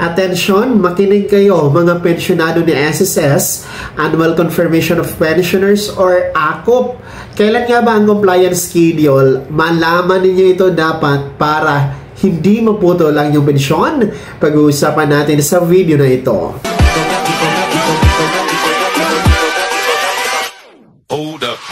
Attention, makinig kayo mga pensyonado ni SSS, Annual Confirmation of Pensioners or ACOP. Kailan nga ba ang compliance schedule? Malaman ninyo ito dapat para hindi maputol ang inyong pensyon. Pag-uusapan natin sa video na ito. Hold up.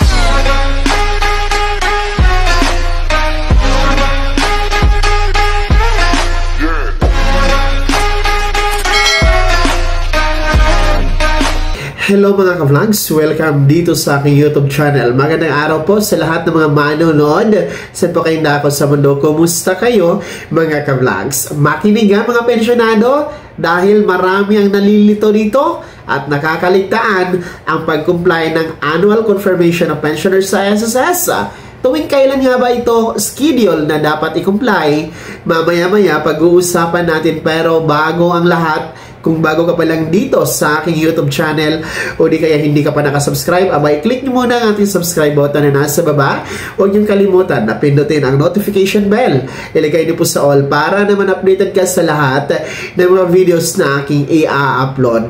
Hello mga ka-vlogs! Welcome dito sa aking YouTube channel. Magandang araw po sa lahat ng mga manonood. Saan po kayong dako sa mundo? Kumusta kayo mga ka-vlogs? Makinig nga mga pensyonado dahil marami ang nalilito dito at nakakaligtaan ang pag-comply ng Annual Confirmation of Pensioners sa SSS. Tuwing kailan nga ba ito schedule na dapat i-comply? Mamaya-maya pag-uusapan natin, pero bago ang lahat, kung bago ka pa lang dito sa aking YouTube channel o di kaya hindi ka pa nakasubscribe, abay click nyo muna ang ating subscribe button na nasa baba. Huwag niyong kalimutan na pindutin ang notification bell. Ilagay niyo po sa all para naman updated ka sa lahat ng mga videos na aking i-upload.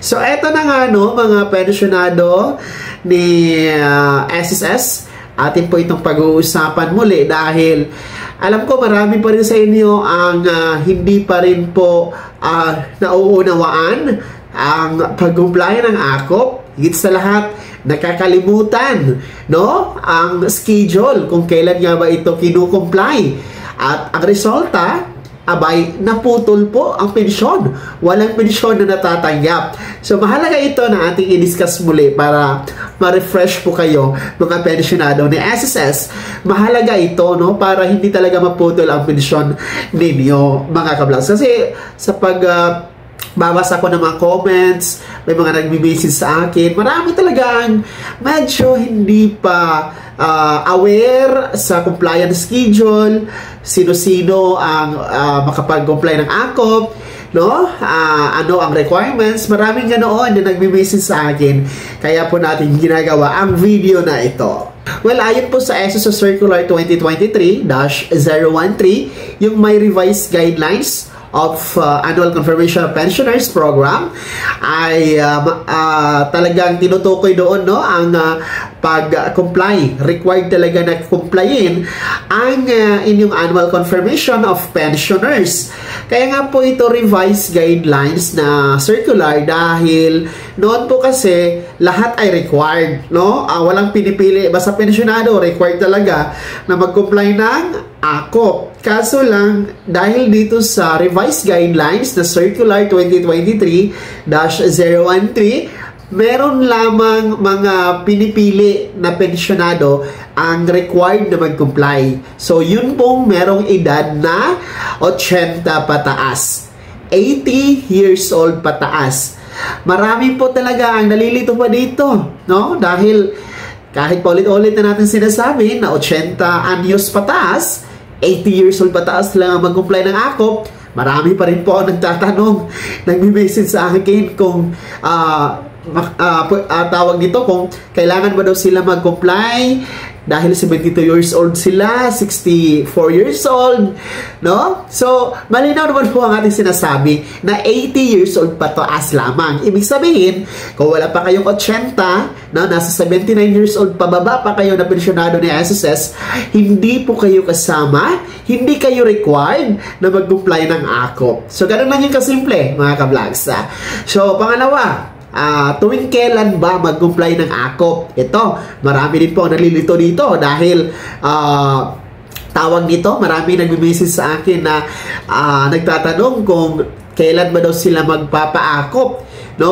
So eto na nga mga pensyonado ni SSS, atin po itong pag-uusapan muli dahil alam ko marami pa rin sa inyo ang hindi pa rin po nauunawaan ang pag-comply ng ACOP. Higit sa lahat, nakakalimutan ang schedule kung kailan nga ba ito kinu-comply. At ang resulta, abay, naputol po ang pensyon. Walang pensyon na natatanggap. So, mahalaga ito na ating i-discuss muli para ma-refresh po kayo, mga pensyonado ni SSS. Mahalaga ito, para hindi talaga maputol ang pensyon ninyo, mga ka-vlogs. Kasi, sa babasa ko ng mga comments, may mga nagme-message sa akin, marami talagang medyo hindi pa aware sa compliance schedule, sino-sino ang makapag-comply ng ACOP, ano ang requirements. Maraming ganoon na nagme-message sa akin, kaya po natin ginagawa ang video na ito. Well, ayon po sa SSS Circular 2023-013, yung may revised guidelines of Annual Confirmation of Pensioners Program ay talagang tinutukoy doon ang pag-comply. Required talaga na complyin ang inyong Annual Confirmation of Pensioners. Kaya nga po ito revised guidelines na circular dahil noon po kasi lahat ay required, walang pinipili, basta pensyonado required talaga na mag-comply ng ACOP. Kaso lang, dahil dito sa revised guidelines na Circular 2023-013, meron lamang mga pinipili na pensyonado ang required na mag-comply. So, yun pong merong edad na 80 pataas. 80 years old pataas. Marami po talaga ang nalilito pa dito, Dahil kahit paulit-ulit na natin sinasabi na 80 anyos pataas, 80 years old pataas lang ang mag-comply ng ACOP, marami pa rin po ang nagtatanong, nagme-message sa akin kung tawag dito, kung kailangan ba daw sila mag-comply dahil 72 years old sila, 64 years old, So, malinaw naman po ang ating sinasabi na 80 years old pataas lamang. Ibig sabihin, kung wala pa kayong 80, nasa 79 years old pababa pa kayo na pensyonado ni SSS, hindi po kayo kasama, hindi kayo required na mag-comply ng ACOP. So, ganun lang yung kasimple, mga ka-vlogs. So, pangalawa, tuwing kailan ba mag-comply ng ACOP? Ito, marami din po ang nalilito dito dahil tawag nito, marami nagme-message sa akin na nagtatanong kung kailan ba daw sila magpapa-ACOP,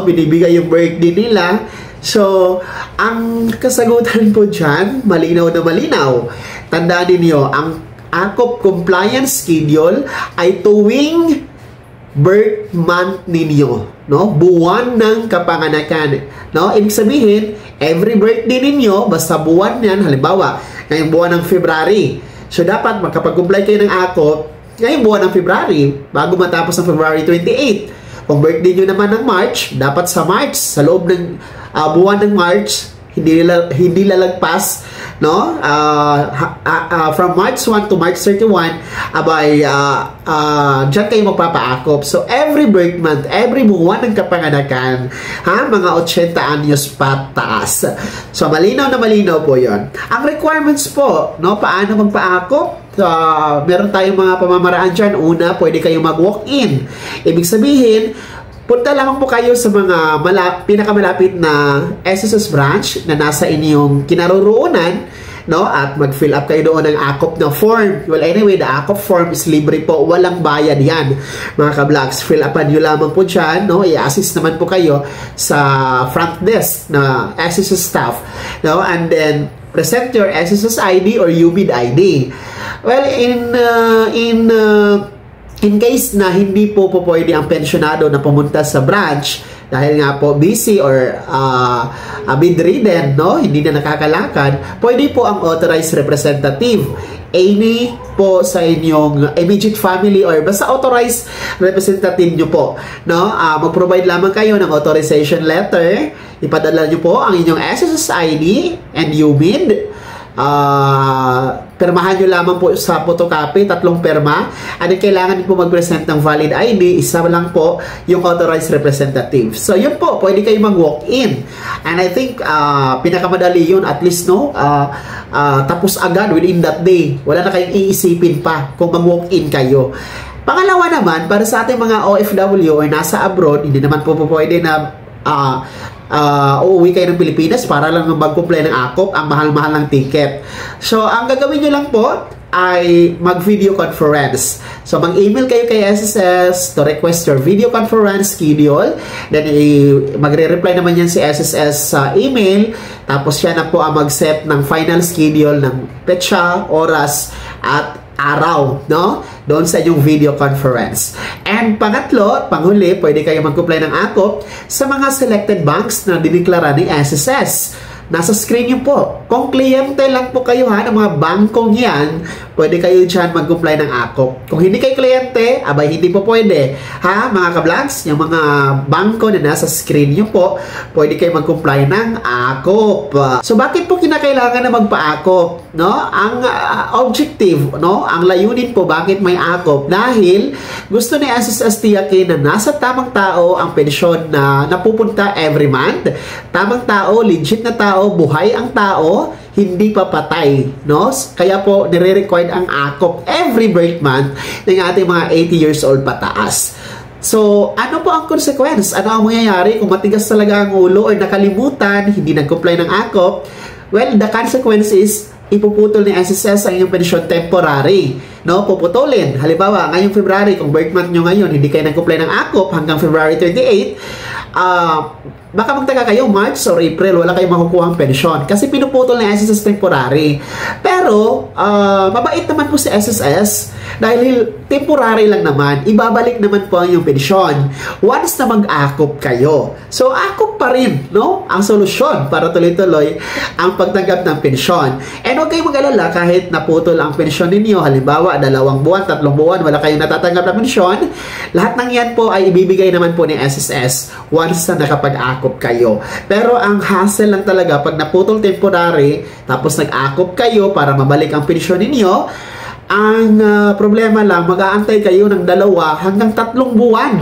binibigay yung birthday nila. So, ang kasagutan po dyan, malinaw na malinaw. Tandaan ninyo, ang ACOP compliance schedule ay tuwing birth month ninyo, buwan ng kapanganakan. Ibig sabihin, every birthday ninyo, basta buwan yan, halimbawa, ngayong buwan ng February. So, dapat magkapag-comply kayo ng ACOP ngayong buwan ng February, bago matapos ng February 28. Kung birthday nyo naman ng March, dapat sa March, sa loob ng buwan ng March, hindi lalagpas no? From March 1 to March 31, dyan kayo magpapaakop. So, every birth month, every buwan ng kapanganakan, mga 80 anyos pataas. So, malinaw na malinaw po yon. Ang requirements po, no? Paano magpaakop? Meron tayong mga pamamaraan dyan. Una, pwede kayong mag-walk-in. Ibig sabihin, punta lamang po kayo sa mga pinakamalapit na SSS branch na nasa inyong kinaroroonan, no? At mag-fill up kayo doon ng AKOP na form. Well, anyway, the AKOP form is libre po. Walang bayad yan, mga ka-vlogs. Fill upan nyo lamang po dyan, no? I-assist naman po kayo sa front desk na SSS staff, no? And then, present your SSS ID or UBID ID. Well, in case na hindi po pwede ang pensionado na pumunta sa branch dahil nga po busy or bedridden, no? Hindi na nakakalakad, pwede po ang authorized representative. Any po sa inyong immediate family or basta authorized representative nyo po, no? Mag-provide lamang kayo ng authorization letter. Ipadala nyo po ang inyong SSS ID and UBID. Permahan nyo lamang po sa photocopy, 3 perma. At kailangan po mag-present ng valid ID, isa lang po yung authorized representative. So yun po, pwede kayo mag-walk-in. And I think pinakamadali yun, at least, no, tapos agad within that day. Wala na kayong iisipin pa kung mag-walk-in kayo. Pangalawa naman, para sa ating mga OFW or nasa abroad, hindi naman po pwede na uuwi kayo ng Pilipinas para lang mag-comply ng AKOP, ang mahal-mahal ng ticket. So, ang gagawin nyo lang po ay mag-video conference. So, mag-email kayo kay SSS to request your video conference schedule. Then, magre-reply naman yan si SSS sa email. Tapos, siya na po ang mag-set ng final schedule ng petsa, oras, at araw, no? Doon sa inyong video conference. And pangatlo, panghuli, pwede kayo mag-comply ng AKOP sa mga selected banks na diniklara ni SSS. Nasa screen nyo po. Kung kliyente lang po kayo ng mga bangkong yan, pwede kayo dyan mag-comply ng AKOP. Kung hindi kayo kliyente, abay hindi po pwede. Mga ka-vlogs, yung mga bangko na nasa screen nyo po, pwede kayo mag-comply ng AKOP. So, bakit po kinakailangan na magpa-AKOP? No? Ang objective, no? Ang layunin po, bakit may AKOP? Dahil gusto ni SSS tiyakin na nasa tamang tao ang pensyon na napupunta every month. Tamang tao, legit na tao, buhay ang tao, hindi pa patay, no? Kaya po nire-required ang AKOP every birth month ng ating mga 80 years old pataas. So, ano po ang consequence? Ano ang mangyayari kung matigas talaga ang ulo or nakalimutan, hindi nag-comply ng AKOP? Well, the consequence is ipuputol ni SSS ang inyong pensyon temporary, no? Puputulin. Halimbawa, ngayong February, kung birth month nyo ngayon, hindi kayo nag-comply ng AKOP hanggang February 28, baka magtaka kayo, March or April, wala kayong makukuha ang pensyon kasi pinuputol ng SSS temporary. Pero, mabait naman po si SSS dahil temporary lang naman, ibabalik naman po ang inyong pensyon once na mag-AKOP kayo. So, AKOP pa rin, no? Ang solusyon para tuloy-tuloy ang pagtanggap ng pensyon. And huwag kayong mag-alala kahit naputol ang pensyon ninyo, halimbawa, 2 buwan, 3 buwan, wala kayong natatanggap na pensyon, lahat ng yan po ay ibibigay naman po ni SSS once na nakapag-AKOP kayo. Pero ang hassle lang talaga pag naputol temporary tapos nag-AKOP kayo para mabalik ang pensyon ninyo, ang problema lang, mag-aantay kayo ng 2 hanggang 3 buwan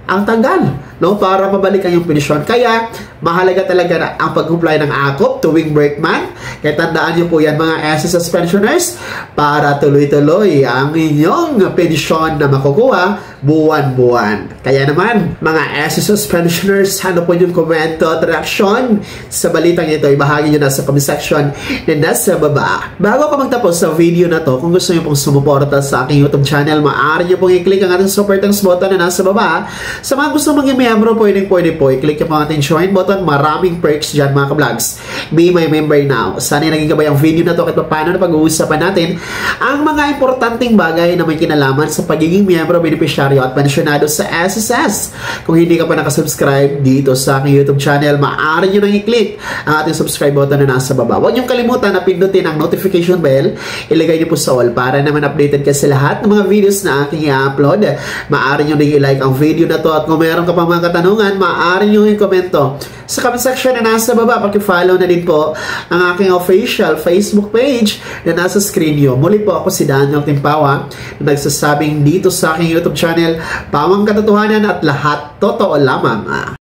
ang tagal, no? Para mabalik ang yung pensyon. Kaya, mahalaga talaga na ang pag-comply ng AKOP tuwing birth month. Kaya tandaan nyo po yan mga SSS pensioners para tuloy-tuloy ang inyong pensyon na makukuha buwan-buwan. Kaya naman, mga SSS pensioners, ano po yung komento at reaksyon sa balitang ito? Ibahagi nyo na sa comment section na nasa baba. Bago ko magtapos sa video na to, kung gusto nyo pong sumuporta sa aking YouTube channel, maaari nyo pong i-click ang ating super thanks button na nasa baba. Sa mga gusto maging miyembro, pwede po i-click yung mga ating join button. Maraming perks dyan mga ka-vlogs. Be my member now. Sana naging gabay ang video na to kahit paano na pag-uusapan natin ang mga importanteng bagay na may kinalaman sa pagiging miyembro, beneficiaryo at pensionado sa SSS. Kung hindi ka pa nakasubscribe dito sa aking YouTube channel, maaari nyo nang i-click ang ating subscribe button na nasa baba. Huwag nyo kalimutan na pindutin ang notification bell. Ilagay nyo po sa all para naman updated ka sa lahat ng mga videos na aking i-upload. Maaari nyo nang i-like ang video na to at kung meron ka pa mga mga katanungan, maaari nyo yung komento sa comment section na nasa baba. Paki-follow na din po ang aking official Facebook page na nasa screen nyo. Muli po ako si Daniel Timpawa na nagsasabing dito sa aking YouTube channel, pawang katotohanan at lahat totoo lamang.